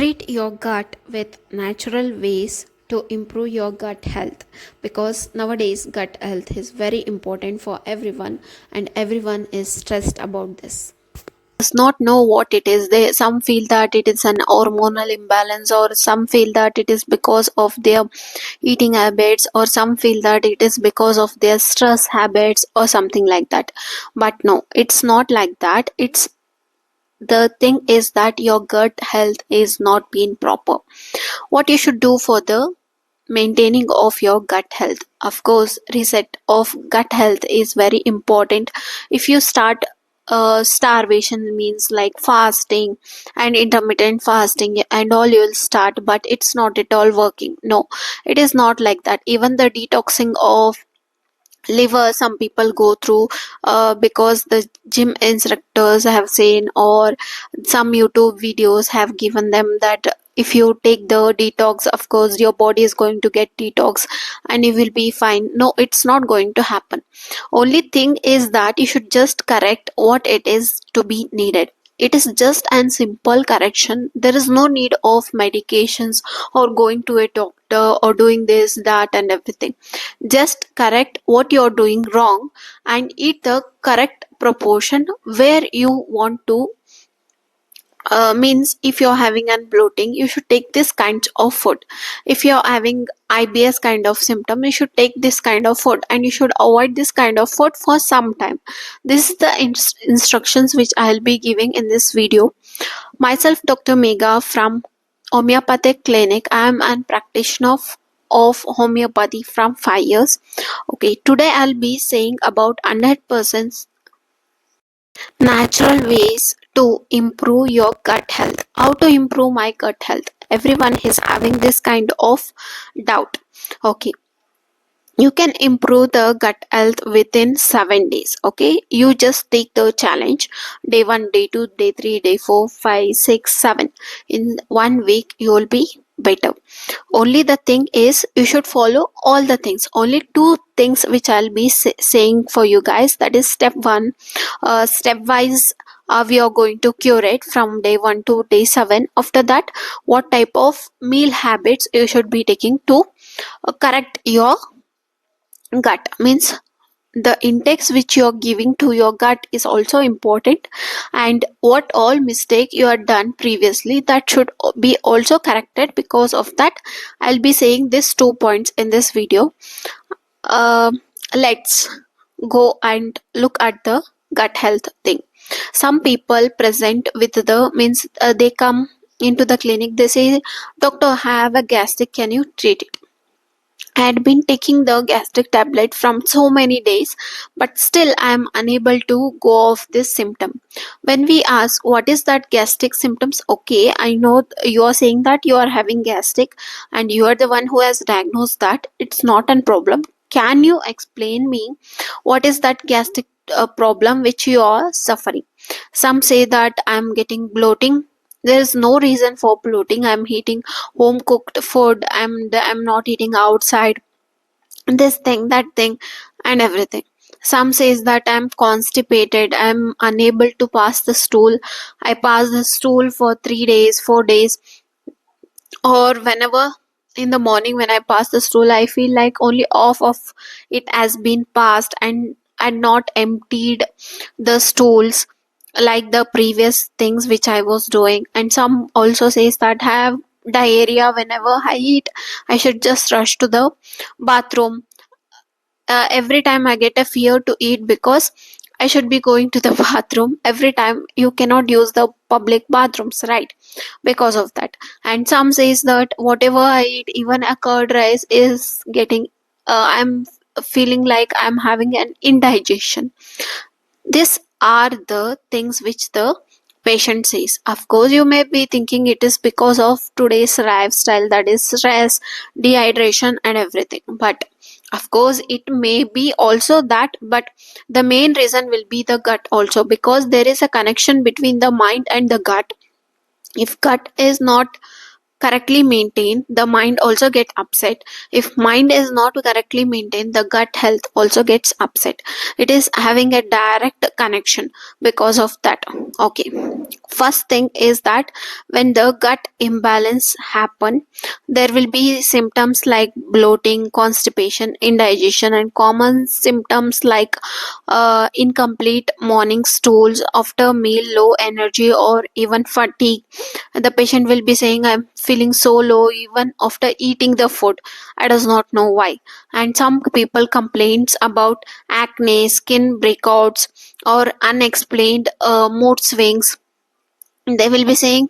Treat your gut with natural ways to improve your gut health, because nowadays gut health is very important for everyone and everyone is stressed about this. Does not know what it is. They some feel that it is an hormonal imbalance, or some feel that it is because of their eating habits, or some feel that it is because of their stress habits or something like that. But no, it's not like that. It's the thing is that your gut health is not being proper. What you should do for the maintaining of your gut health? Of course, reset of gut health is very important. If you start starvation, means like fasting and intermittent fasting and all, you will start, but it's not at all working. No, it is not like that. Even the detoxing of liver, some people go through because the gym instructors have seen, or some YouTube videos have given them that if you take the detox, of course your body is going to get detox and you will be fine. No, it's not going to happen. Only thing is that you should just correct what it is to be needed. It is just an simple correction. There is no need of medications or going to a doctor or doing this, that, and everything. Just correct what you're doing wrong and eat the correct proportion where you want to. Means if you're having an bloating, you should take this kind of food. If you're having IBS kind of symptom, you should take this kind of food, and you should avoid this kind of food for some time. This is the instructions which I'll be giving in this video. Myself, Dr. Mega from Homeopathic Clinic. I am a practitioner of homeopathy from 5 years. Okay, today I'll be saying about 100% natural ways to improve your gut health. How to improve my gut health? Everyone is having this kind of doubt. Okay, you can improve the gut health within 7 days. Okay, you just take the challenge. Day 1, day 2, day 3, day 4, 5, 6, 7. In 1 week you will be better. Only the thing is, you should follow all the things. Only 2 things which I'll be saying for you guys. That is step 1, stepwise. We are going to cure it from day 1 to day 7. After that, what type of meal habits you should be taking to correct your gut. Means the intakes which you are giving to your gut is also important, and what all mistake you had done previously, that should be also corrected. Because of that, I'll be saying these 2 points in this video. uh, let's go and look at the gut health thing. Some people present with the means they come into the clinic, they say, doctor, I have a gastric, can you treat it? I had been taking the gastric tablet from so many days, but still I am unable to go off this symptom. When we ask what is that gastric symptoms, okay, I know you are saying that you are having gastric and you are the one who has diagnosed that. It's not a problem. Can you explain me what is that gastric problem which you are suffering? Some say that I am getting bloating. There is no reason for bloating. I'm eating home cooked food. I'm not eating outside. This thing, that thing, and everything. Some says that I'm constipated. I'm unable to pass the stool. I pass the stool for 3 days, 4 days, or whenever in the morning when I pass the stool, I feel like only half of it has been passed, and not emptied the stools like the previous things which I was doing. And some also says that I have diarrhea whenever I eat. I should just rush to the bathroom. Every time I get a fear to eat because I should be going to the bathroom every time. You cannot use the public bathrooms, right? Because of that. And some says that whatever I eat, even a curd rice, is getting I'm feeling like I'm having an indigestion. These are the things which the patient says. Of course, you may be thinking it is because of today's lifestyle, that is stress, dehydration, and everything. But of course, it may be also that, but the main reason will be the gut also, because there is a connection between the mind and the gut. If gut is not correctly maintained, the mind also get upset. If mind is not correctly maintained, the gut health also gets upset. It is having a direct connection because of that. Okay, first thing is that when the gut imbalance happen, there will be symptoms like bloating, constipation, indigestion, and common symptoms like incomplete morning stools after meal, low energy, or even fatigue. The patient will be saying, I'm feeling so low even after eating the food. I does not know why. And some people complains about acne, skin breakouts, or unexplained mood swings. They will be saying,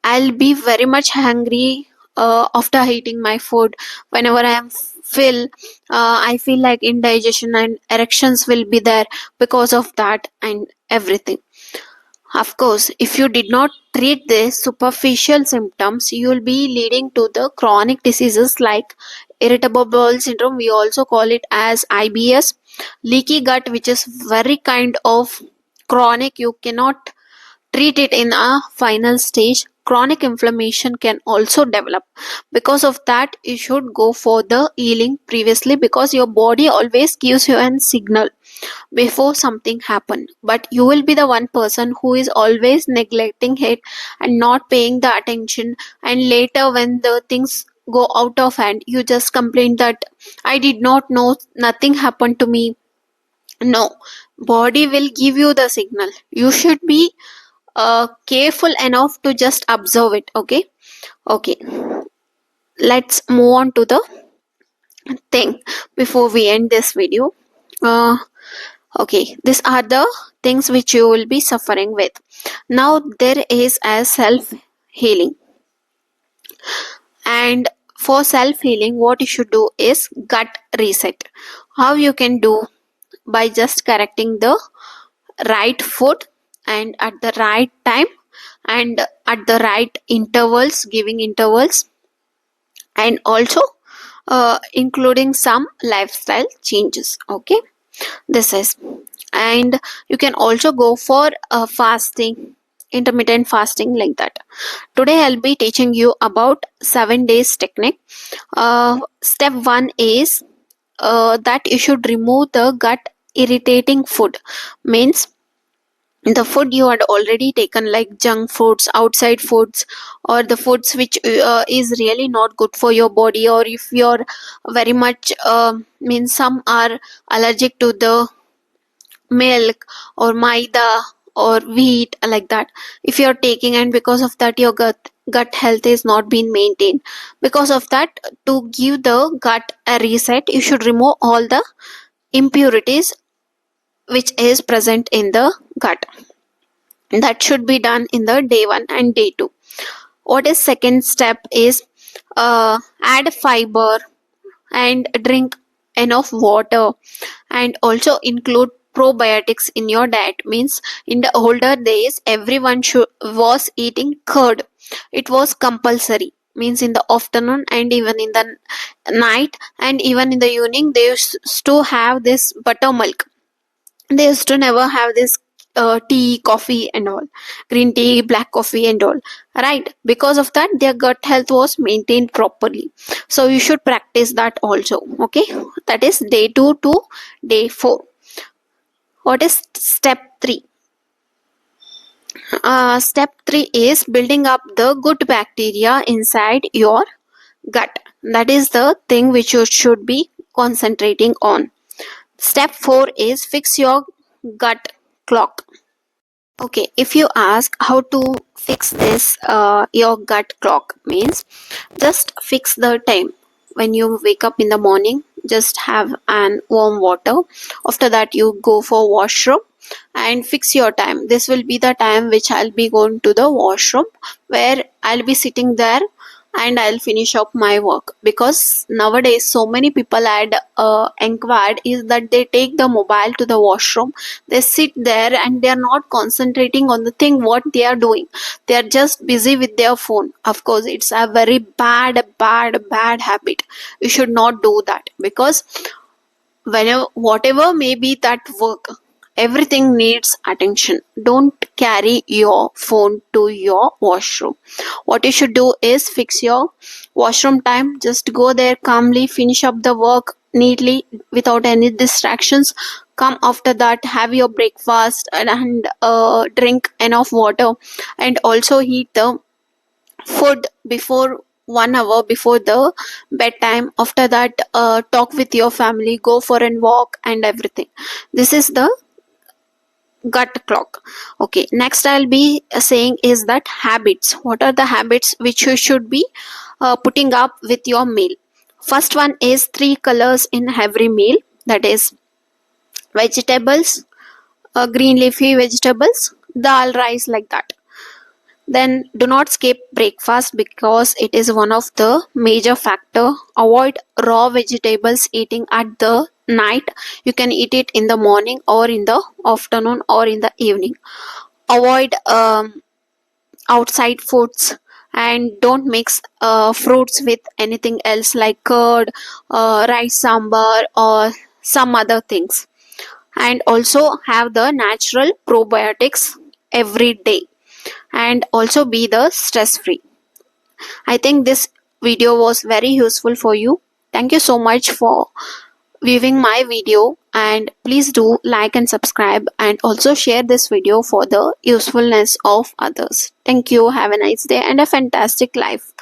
I'll be very much hungry after eating my food. Whenever I feel like indigestion and erections will be there because of that and everything. Of course, if you did not treat the superficial symptoms, you will be leading to the chronic diseases like irritable bowel syndrome. We also call it as IBS, leaky gut, which is very kind of chronic. You cannot treat it in a final stage. Chronic inflammation can also develop. Because of that, you should go for the healing previously, because your body always gives you a signal before something happen, but you will be the one person who is always neglecting it and not paying the attention. And later when the things go out of hand, you just complain that I did not know, nothing happened to me. No, body will give you the signal. You should be careful enough to just observe it. Okay. Okay, let's move on to the thing before we end this video. uh, Okay, these are the things which you will be suffering with. Now there is a self healing, and for self healing, what you should do is gut reset. How you can do? By just correcting the right food and at the right time and at the right intervals, giving intervals, and also including some lifestyle changes. Okay, this is, and you can also go for fasting, intermittent fasting, like that. Today I'll be teaching you about 7 days technique. Step 1 is that you should remove the gut irritating food. Means the food you had already taken, like junk foods, outside foods, or the foods which is really not good for your body, or if you're very much means some are allergic to the milk or maida or wheat, like that. If you're taking, and because of that your gut health is not being maintained, because of that, to give the gut a reset, you should remove all the impurities which is present in the gut. That should be done in the day 1 and day 2. What is second step is add fiber and drink enough water, and also include probiotics in your diet. Means in the older days everyone was eating curd. It was compulsory. Means in the afternoon and even in the night and even in the evening they used to have this buttermilk. They used to never have this tea, coffee and all, green tea, black coffee and all, right? Because of that their gut health was maintained properly. So you should practice that also. Okay, that is day 2 to day 4. What is step 3? Step 3 is building up the good bacteria inside your gut. That is the thing which you should be concentrating on. Step 4 is fix your gut clock. Okay, if you ask how to fix this, your gut clock means just fix the time. When you wake up in the morning, just have an warm water. After that, you go for washroom and fix your time. This will be the time which I'll be going to the washroom, where I'll be sitting there and I'll finish up my work. Because nowadays so many people had inquired is that they take the mobile to the washroom, they sit there and they are not concentrating on the thing what they are doing. They are just busy with their phone. Of course it's a very bad habit. You should not do that, because whenever whatever may be that work, everything needs attention. Don't carry your phone to your washroom. What you should do is fix your washroom time. Just go there calmly, finish up the work neatly without any distractions. Come after that, have your breakfast and drink enough water, and also eat the food before 1 hour before the bedtime. After that, talk with your family, go for a walk and everything. This is the gut clock. Okay, next I'll be saying is that habits. What are the habits which you should be putting up with your meal? First one is 3 colors in every meal, that is vegetables, green leafy vegetables, dal, rice, like that. Then do not skip breakfast because it is one of the major factor. Avoid raw vegetables eating at the night. You can eat it in the morning or in the afternoon or in the evening. Avoid outside foods, and don't mix fruits with anything else like curd, rice sambar, or some other things. And also have the natural probiotics every day, and also be the stress free. I think this video was very useful for you. Thank you so much for viewing my video, and please do like and subscribe, and also share this video for the usefulness of others. Thank you. Have a nice day and a fantastic life.